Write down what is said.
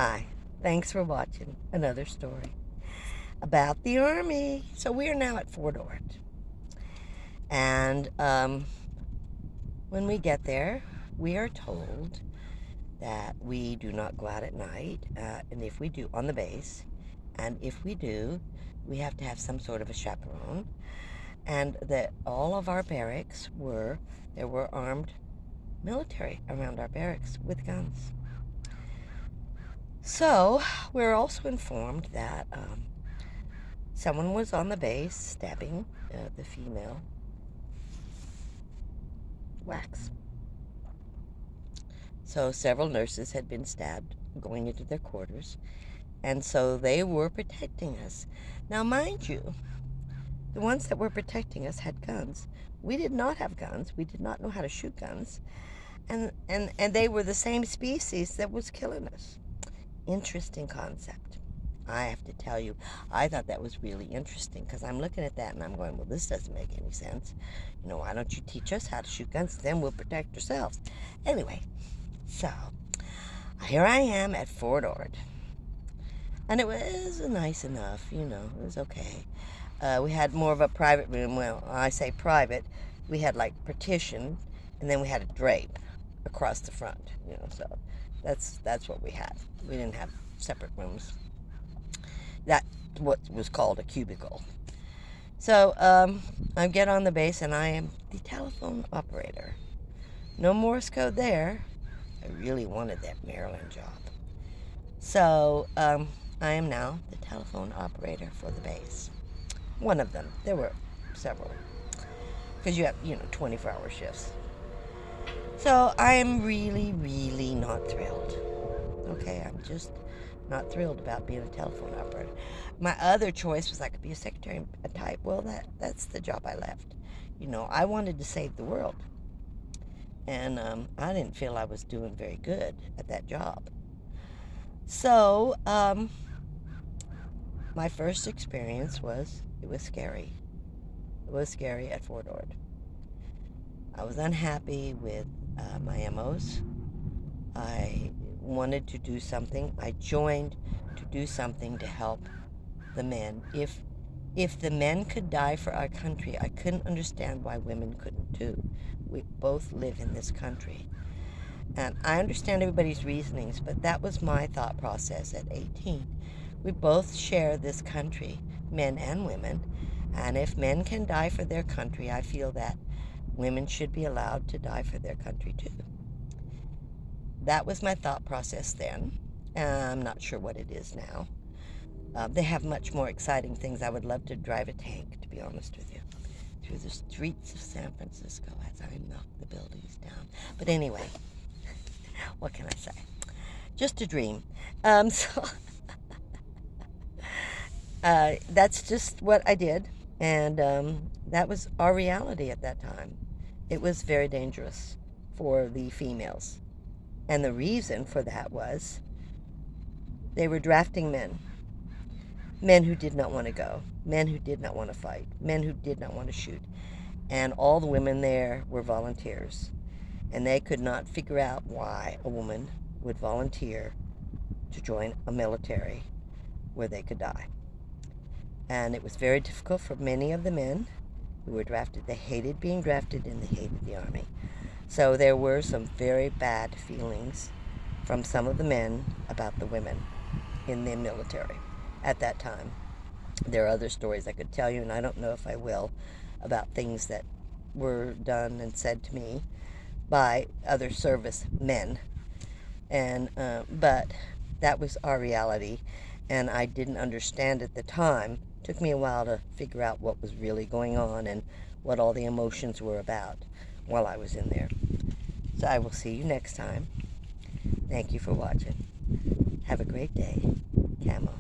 Hi, thanks for watching another story about the Army. So we are now at Fort Ord. And when we get there, we are told that we do not go out at night. And if we do, on the base, and if we do, we have to have some sort of a chaperone. And that all of our barracks there were armed military around our barracks with guns. So we're also informed that someone was on the base stabbing the female wax. So several nurses had been stabbed going into their quarters, and so they were protecting us. Now, mind you, the ones that were protecting us had guns. We did not have guns. We did not know how to shoot guns. And they were the same species that was killing us. Interesting concept. I have to tell you, I thought that was really interesting because I'm looking at that and I'm going, well, this doesn't make any sense. Why don't you teach us how to shoot guns? Then we'll protect ourselves. Anyway, so here I am at Fort Ord. And it was nice enough, it was okay. We had more of a private room. Well, I say private. We had like partition, and then we had a drape across the front, so that's what we had. We didn't have separate rooms. That's what was called a cubicle. So I get on the base, and I am the telephone operator. No Morse code there. I really wanted that Maryland job. So I am now the telephone operator for the base. One of them. There were several. Because you have, 24-hour shifts. So I am really, really not thrilled. Okay, I'm just not thrilled about being a telephone operator. My other choice was I could be a secretary type. Well, that's the job I left. I wanted to save the world. And I didn't feel I was doing very good at that job. So my first experience it was scary. It was scary at Fort Ord. I was unhappy with my MOs. I wanted to do something. I joined to do something to help the men. If the men could die for our country, I couldn't understand why women couldn't too. We both live in this country. And I understand everybody's reasonings, but that was my thought process at 18. We both share this country, men and women, and if men can die for their country, I feel that women should be allowed to die for their country too. That was my thought process then. I'm not sure what it is now. They have much more exciting things. I would love to drive a tank, to be honest with you, through the streets of San Francisco as I knock the buildings down. But anyway, what can I say? Just a dream. So that's just what I did. And that was our reality at that time. It was very dangerous for the females. And the reason for that was they were drafting men who did not want to go, men who did not want to fight, men who did not want to shoot. And all the women there were volunteers. And they could not figure out why a woman would volunteer to join a military where they could die. And it was very difficult for many of the men who were drafted. They hated being drafted and they hated the Army. So there were some very bad feelings from some of the men about the women in the military at that time. There are other stories I could tell you, and I don't know if I will, about things that were done and said to me by other service men. But that was our reality, and I didn't understand at the time. It took me a while to figure out what was really going on and what all the emotions were about while I was in there. So I will see you next time. Thank you for watching. Have a great day. Camo.